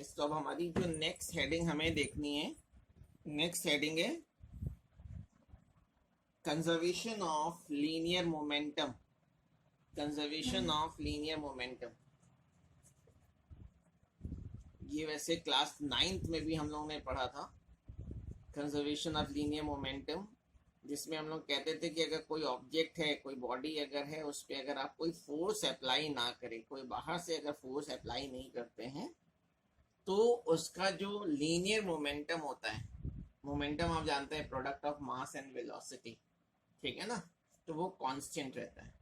Yes, तो अब हमारी जो नेक्स्ट हेडिंग हमें देखनी है, नेक्स्ट हेडिंग है conservation of linear momentum. Conservation of linear momentum, ये वैसे क्लास 9th में भी हम लोगों ने पढ़ा था। कंजर्वेशन ऑफ लीनियर मोमेंटम, जिसमें हम लोग कहते थे कि अगर कोई ऑब्जेक्ट है, कोई बॉडी अगर है, उस पर अगर आप कोई फोर्स अप्लाई ना करें, कोई बाहर से अगर फोर्स अप्लाई नहीं करते हैं, तो उसका जो लीनियर मोमेंटम होता है, मोमेंटम आप जानते हैं product of mass and velocity, ठीक है ना, तो वो कांस्टेंट रहता है।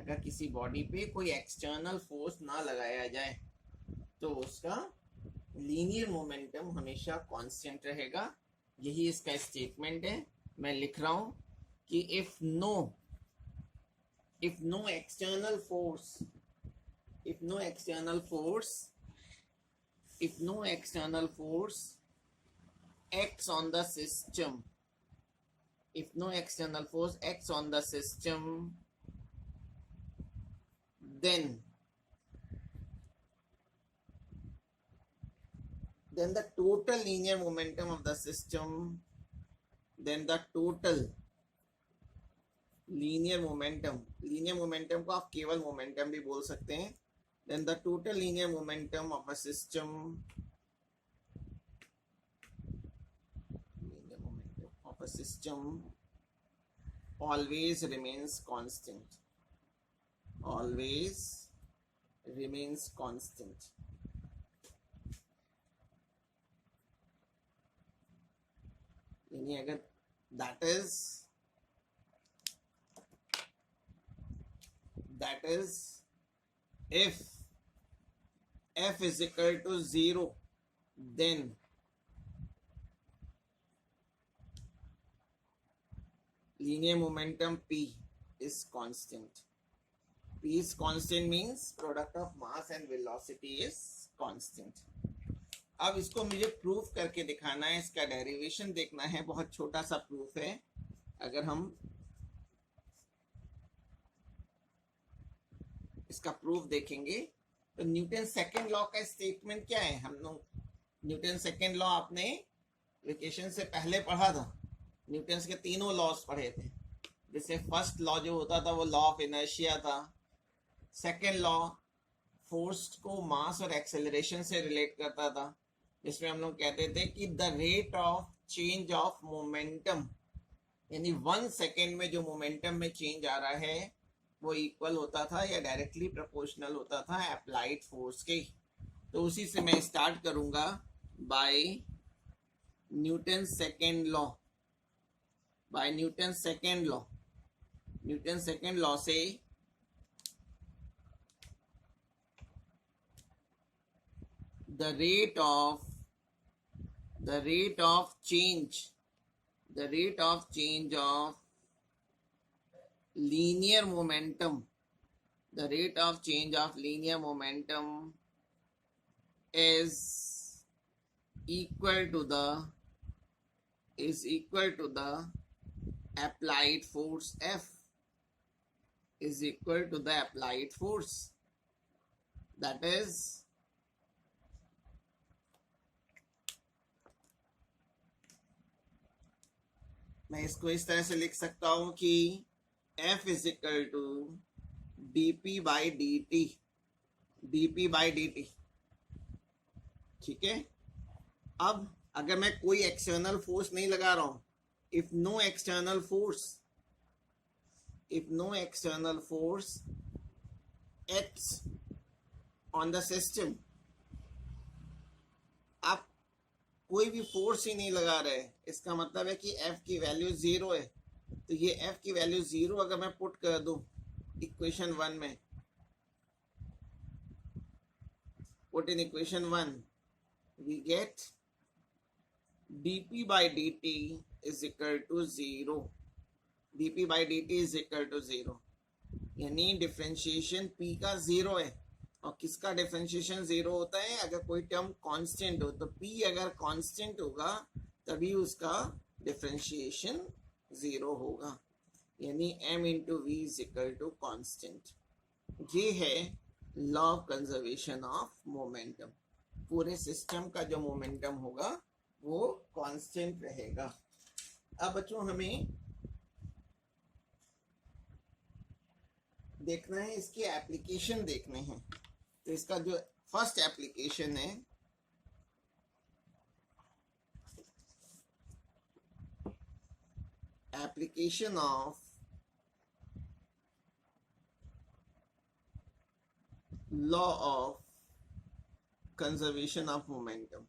अगर किसी बॉडी पे कोई एक्सटर्नल फोर्स ना लगाया जाए तो उसका लीनियर मोमेंटम हमेशा कांस्टेंट रहेगा। यही इसका स्टेटमेंट है। मैं लिख रहा हूं कि if no external force, if no external force acts on the system, if no external force acts on the system, then the total linear momentum of the system, then the total linear momentum को आप केवल momentum भी बोल सकते हैं, then the total linear momentum of a system, always remains constant, always remains constant. यानी अगर that is if f is equal to 0, then linear momentum p is constant. P is constant means product of mass and velocity is constant. अब इसको मुझे proof करके दिखाना है, इसका derivation देखना है। बहुत छोटा सा प्रूफ है। अगर हम इसका प्रूफ देखेंगे तो न्यूटन सेकंड लॉ का स्टेटमेंट क्या है। हम लोग न्यूटन सेकंड लॉ आपने वेकेशन से पहले पढ़ा था। न्यूटन के तीनों लॉस पढ़े थे। जैसे फर्स्ट लॉ जो होता था वो लॉ ऑफ इनर्शिया था। सेकंड लॉ फोर्स को मास और एक्सेलरेशन से रिलेट करता था, जिसमें हम लोग कहते थे कि the rate of change of momentum, यानी 1 सेकेंड में जो मोमेंटम में चेंज आ रहा है वो इक्वल होता था या डायरेक्टली प्रोपोर्शनल होता था अप्लाइड फोर्स के। तो उसी से मैं स्टार्ट करूंगा by Newton second law. By Newton second law, Newton second law से the rate of change of linear momentum, the rate of change of linear momentum is equal to the applied force F, is equal to the applied force, that is मैं इसको इस तरह से लिख सकता हूं कि F is equal to dp by dt, ठीक है। अब अगर मैं कोई एक्सटर्नल फोर्स नहीं लगा रहा हूं, if no external force acts on the system, आप कोई भी फोर्स ही नहीं लगा रहे, इसका मतलब है कि F की वैल्यू 0 है। तो ये F की वैल्यू 0 अगर मैं पुट कर दूं इक्वेशन 1 में, put in equation 1, we get dp by dt is equal to 0, dp by dt is equal to 0, यानी डिफरेंशिएशन p का 0 है। और किसका डिफरेंशिएशन 0 होता है? अगर कोई टर्म कांस्टेंट हो, तो p अगर कांस्टेंट होगा तभी उसका डिफरेंशिएशन 0 होगा, यानी m into v is equal to constant. ये है law of conservation of momentum. पूरे सिस्टम का जो मोमेंटम होगा वो कांस्टेंट रहेगा। अब बच्चों हमें देखना है, इसके एप्लीकेशन देखने हैं। तो इसका जो फर्स्ट एप्लीकेशन है, application of law of conservation of momentum,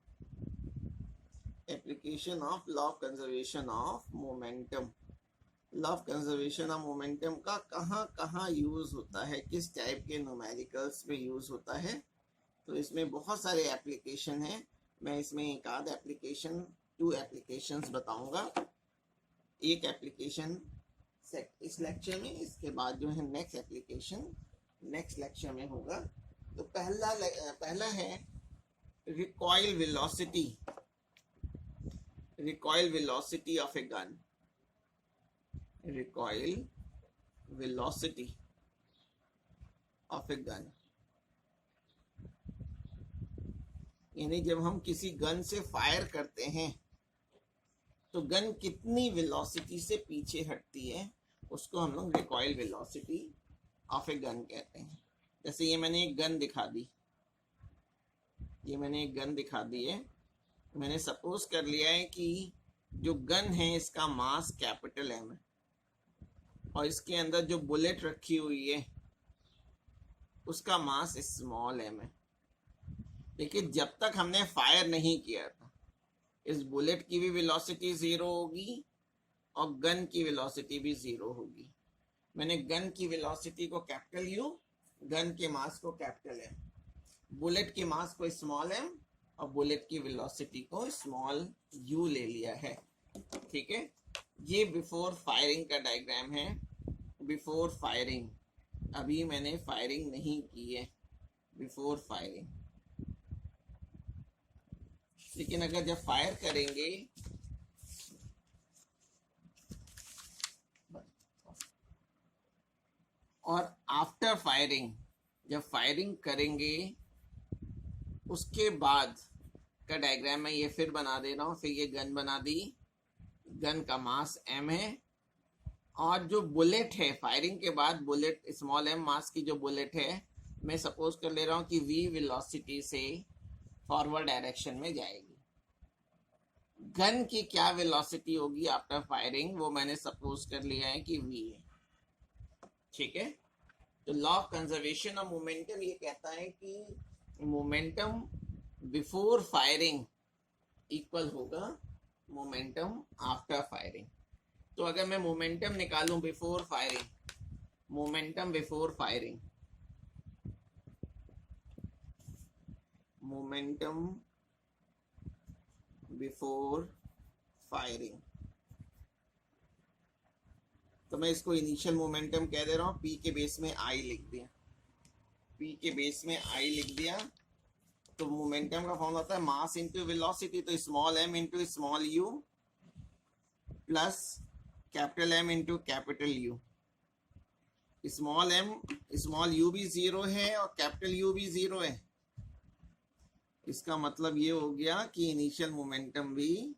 application of law of conservation of momentum. Law of conservation of momentum का कहाँ कहाँ यूज होता है, किस टाइप के न्यूमेरिकल्स में यूज होता है। तो इसमें बहुत सारे एप्लीकेशन हैं। मैं इसमें एक आध एप्लीकेशन, 2 एप्लीकेशंस बताऊंगा। एक एप्लीकेशन इस लेक्चर में, इसके बाद जो है नेक्स्ट एप्लीकेशन नेक्स्ट लेक्चर में होगा। तो पहला है recoil velocity, recoil velocity of a gun, recoil velocity of a gun. यानी जब हम किसी गन से फायर करते हैं तो गन कितनी वेलोसिटी से पीछे हटती है, उसको हम लोग recoil velocity of a gun कहते हैं। जैसे ये मैंने एक गन दिखा दी, ये मैंने एक गन दिखा दी है। मैंने सपोज कर लिया है कि जो गन है इसका मास कैपिटल एम है और इसके अंदर जो बुलेट रखी हुई है उसका मास स्मॉल एम है। लेकिन जब तक हमने फायर नहीं किया था, इस बुलेट की भी वेलोसिटी 0 होगी और गन की वेलोसिटी भी 0 होगी। मैंने गन की वेलोसिटी को कैपिटल यू, गन के मास को कैपिटल एम, बुलेट के मास को स्मॉल एम और बुलेट की वेलोसिटी को स्मॉल यू ले लिया है। ठीक है, ये बिफोर फायरिंग का डायग्राम है। बिफोर फायरिंग, अभी मैंने फायरिंग नहीं की है, बिफोर फायरिंग। लेकिन अगर जब फायर करेंगे और आफ्टर फायरिंग, जब फायरिंग करेंगे उसके बाद का डायग्राम मैं ये फिर बना दे रहा हूँ। फिर ये गन बना दी, गन का मास एम है और जो बुलेट है फायरिंग के बाद, बुलेट स्मॉल एम मास की जो बुलेट है, मैं सपोज कर ले रहा हूँ कि v वेलोसिटी से फॉरवर्ड डायरेक्शन में जाएगी। गन की क्या वेलोसिटी होगी आफ्टर फायरिंग, वो मैंने सपोज कर लिया है कि v है। ठीक है, तो law of conservation of momentum ये कहता है कि मोमेंटम बिफोर फायरिंग इक्वल होगा मोमेंटम आफ्टर फायरिंग। तो अगर मैं मोमेंटम निकालूं before firing, momentum before firing, momentum before firing, तो मैं इसको इनिशियल मोमेंटम कह दे रहा हूं। पी के बेस में आई लिख दिया, पी के बेस में आई लिख दिया। तो मोमेंटम का फॉर्म होता है मास इंटू वेलोसिटी, तो small m into small u plus capital M into capital U. Small m, small u भी 0 है और कैपिटल यू भी 0 है। इसका मतलब ये हो गया कि इनिशियल मोमेंटम भी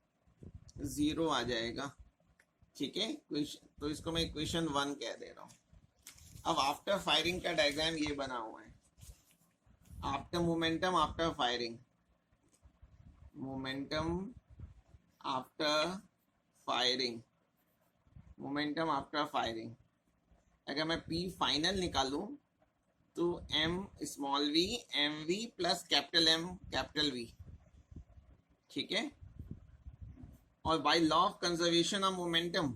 0 आ जाएगा। ठीक है, तो इसको मैं इक्वेशन 1 कह दे रहा हूं। अब आफ्टर फायरिंग का डायग्राम ये बना हुआ है। After momentum after firing, momentum after firing, momentum after firing. अगर मैं पी फाइनल निकालूं तो m small v m v plus capital m capital v. ठीक है, और by law of conservation of momentum,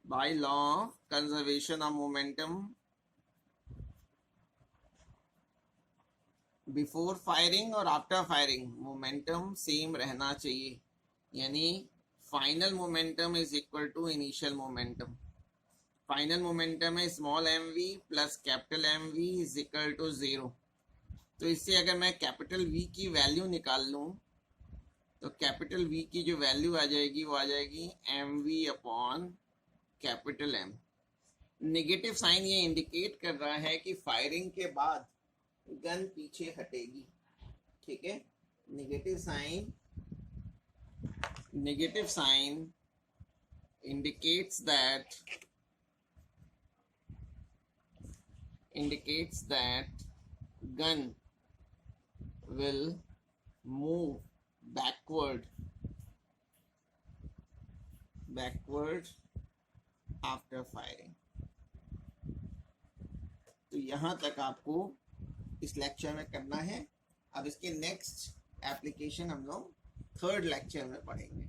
by law of conservation of momentum before firing और after firing momentum same रहना चाहिए। यानी final momentum is equal to initial momentum. Final momentum है small m v plus capital M v is equal to 0। तो इससे अगर मैं capital V की वैल्यू निकाल लूँ तो कैपिटल वी की जो वैल्यू आ जाएगी वो आ जाएगी m v upon capital M. Negative sign ये इंडिकेट कर रहा है कि फायरिंग के बाद गन पीछे हटेगी। ठीक है, negative sign indicates that gun will move backward after firing. तो यहाँ तक आपको इस लेक्चर में करना है। अब इसके नेक्स्ट एप्लीकेशन हम लोग थर्ड लेक्चर में पढ़ेंगे।